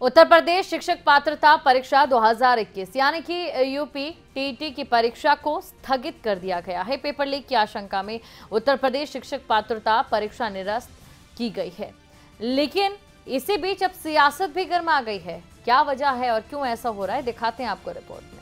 उत्तर प्रदेश शिक्षक पात्रता परीक्षा 2021 यानी कि यूपी टीईटी की परीक्षा को स्थगित कर दिया गया है। पेपर लीक की आशंका में उत्तर प्रदेश शिक्षक पात्रता परीक्षा निरस्त की गई है, लेकिन इसी बीच अब सियासत भी गर्मा गई है। क्या वजह है और क्यों ऐसा हो रहा है, दिखाते हैं आपको रिपोर्ट में।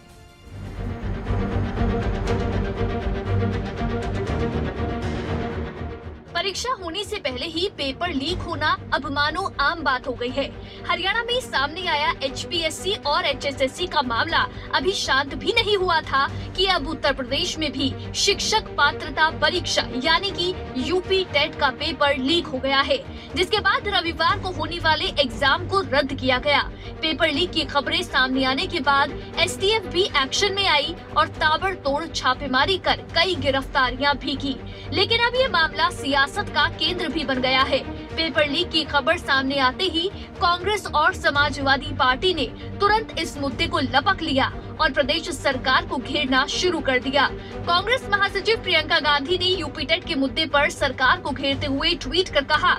परीक्षा होने से पहले ही पेपर लीक होना अब मानो आम बात हो गई है। हरियाणा में सामने आया एचपीएससी और एचएसएससी का मामला अभी शांत भी नहीं हुआ था कि अब उत्तर प्रदेश में भी शिक्षक पात्रता परीक्षा यानी कि यूपी टेट का पेपर लीक हो गया है, जिसके बाद रविवार को होने वाले एग्जाम को रद्द किया गया। पेपर लीक की खबरें सामने आने के बाद एसटीएफ भी एक्शन में आई और ताबड़तोड़ छापेमारी कर कई गिरफ्तारियां भी की, लेकिन अब ये मामला सियासत का केंद्र भी बन गया है। पेपर लीक की खबर सामने आते ही कांग्रेस और समाजवादी पार्टी ने तुरंत इस मुद्दे को लपक लिया और प्रदेश सरकार को घेरना शुरू कर दिया। कांग्रेस महासचिव प्रियंका गांधी ने यूपी टेट के मुद्दे पर सरकार को घेरते हुए ट्वीट कर कहा,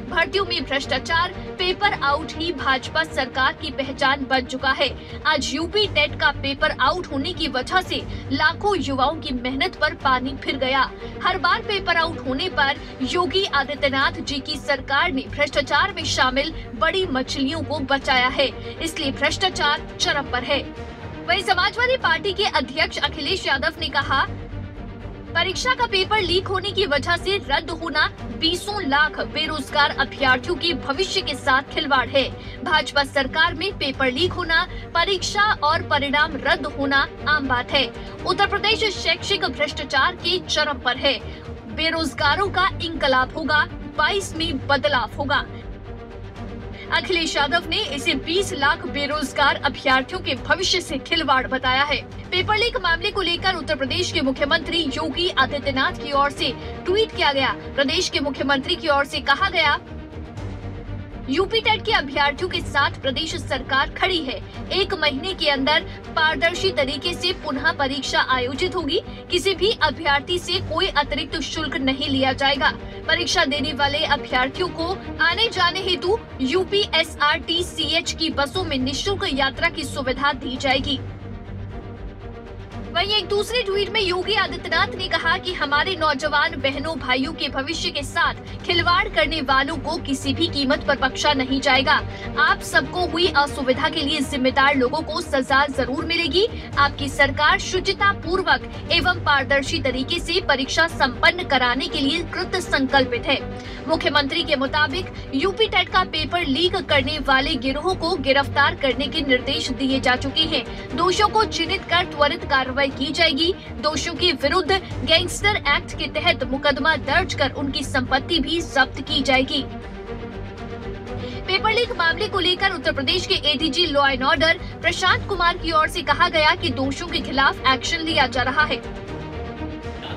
भर्तियों में भ्रष्टाचार, पेपर आउट ही भाजपा सरकार की पहचान बन चुका है। आज यूपी टेट का पेपर आउट होने की वजह से लाखों युवाओं की मेहनत पर पानी फिर गया। हर बार पेपर आउट होने पर योगी आदित्यनाथ जी की सरकार ने भ्रष्टाचार में शामिल बड़ी मछलियों को बचाया है, इसलिए भ्रष्टाचार चरम पर है। वहीं समाजवादी पार्टी के अध्यक्ष अखिलेश यादव ने कहा, परीक्षा का पेपर लीक होने की वजह से रद्द होना 20 लाख बेरोजगार अभ्यर्थियों के भविष्य के साथ खिलवाड़ है। भाजपा सरकार में पेपर लीक होना, परीक्षा और परिणाम रद्द होना आम बात है। उत्तर प्रदेश शैक्षिक भ्रष्टाचार के चरम पर है। बेरोजगारों का इंकलाब होगा, 22 में बदलाव होगा। अखिलेश यादव ने इसे 20 लाख बेरोजगार अभ्यर्थियों के भविष्य से खिलवाड़ बताया है। पेपर लीक मामले को लेकर उत्तर प्रदेश के मुख्यमंत्री योगी आदित्यनाथ की ओर से ट्वीट किया गया। प्रदेश के मुख्यमंत्री की ओर से कहा गया, यूपी टेट के अभ्यर्थियों के साथ प्रदेश सरकार खड़ी है। 1 महीने के अंदर पारदर्शी तरीके से पुनः परीक्षा आयोजित होगी। किसी भी अभ्यर्थी से कोई अतिरिक्त शुल्क नहीं लिया जाएगा। परीक्षा देने वाले अभ्यर्थियों को आने जाने हेतु यूपीएसआरटीसीएच की बसों में निःशुल्क यात्रा की सुविधा दी जाएगी। वहीं एक दूसरे ट्वीट में योगी आदित्यनाथ ने कहा कि हमारे नौजवान बहनों भाइयों के भविष्य के साथ खिलवाड़ करने वालों को किसी भी कीमत पर बख्शा नहीं जाएगा। आप सबको हुई असुविधा के लिए जिम्मेदार लोगों को सजा जरूर मिलेगी। आपकी सरकार शुचिता पूर्वक एवं पारदर्शी तरीके से परीक्षा संपन्न कराने के लिए कृत संकल्पित है। मुख्यमंत्री के मुताबिक यूपी टेट का पेपर लीक करने वाले गिरोह को गिरफ्तार करने के निर्देश दिए जा चुके हैं। दोषियों को चिन्हित कर त्वरित कार्रवाई की जाएगी। दोषियों के विरुद्ध गैंगस्टर एक्ट के तहत मुकदमा दर्ज कर उनकी संपत्ति भी जब्त की जाएगी। पेपर लीक मामले को लेकर उत्तर प्रदेश के ADG law and order Prashant Kumar की ओर से कहा गया कि दोषियों के खिलाफ एक्शन लिया जा रहा है।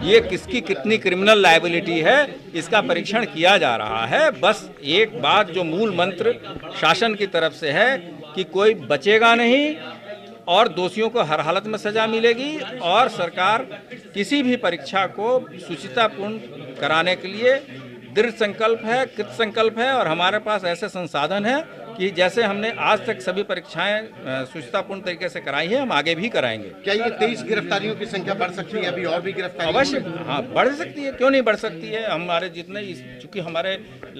ये किसकी कितनी क्रिमिनल लायबिलिटी है, इसका परीक्षण किया जा रहा है। बस एक बात जो मूल मंत्र शासन की तरफ से है कि कोई बचेगा नहीं और दोषियों को हर हालत में सजा मिलेगी और सरकार किसी भी परीक्षा को सुचितापूर्ण कराने के लिए दृढ़ संकल्प है, कृत संकल्प है और हमारे पास ऐसे संसाधन है कि जैसे हमने आज तक सभी परीक्षाएं सुचितापूर्ण तरीके से कराई है, हम आगे भी कराएंगे। क्या ये 23 गिरफ्तारियों की संख्या बढ़ सकती है? अभी और भी गिरफ्तारी अवश्य, हाँ बढ़ सकती है, क्यों नहीं बढ़ सकती है। हमारे जितने, चूँकि हमारे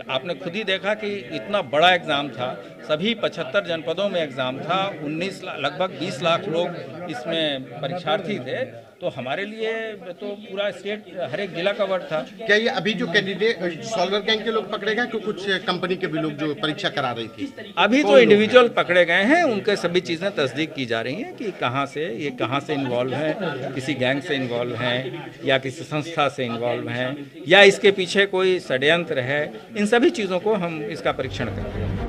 आपने खुद ही देखा कि इतना बड़ा एग्ज़ाम था, सभी 75 जनपदों में एग्ज़ाम था, 19 लगभग 20 लाख लोग इसमें परीक्षार्थी थे, तो हमारे लिए तो पूरा स्टेट हर एक जिला कवर था। क्या ये अभी जो कैंडिडेट सॉल्वर गैंग के लोग पकड़े गए कि कुछ कंपनी के भी लोग जो परीक्षा करा रही थी? अभी तो इंडिविजुअल पकड़े गए हैं, उनके सभी चीज़ें तस्दीक की जा रही हैं कि कहाँ से इन्वॉल्व हैं, किसी गैंग से इन्वॉल्व हैं या किसी संस्था से इन्वॉल्व हैं या इसके पीछे कोई षड्यंत्र है। इन सभी चीज़ों को हम इसका परीक्षण कर रहे हैं।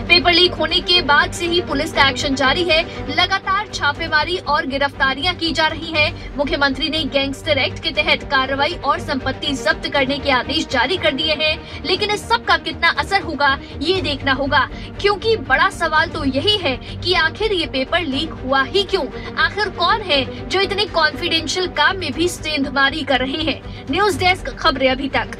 पेपर लीक होने के बाद से ही पुलिस का एक्शन जारी है। लगातार छापेमारी और गिरफ्तारियां की जा रही हैं। मुख्यमंत्री ने गैंगस्टर एक्ट के तहत कार्रवाई और संपत्ति जब्त करने के आदेश जारी कर दिए हैं, लेकिन इस सब का कितना असर होगा ये देखना होगा, क्योंकि बड़ा सवाल तो यही है कि आखिर ये पेपर लीक हुआ ही क्यों? आखिर कौन है जो इतने कॉन्फिडेंशियल काम में भी सेंधमारी कर रहे हैं? न्यूज डेस्क, खबरें अभी तक।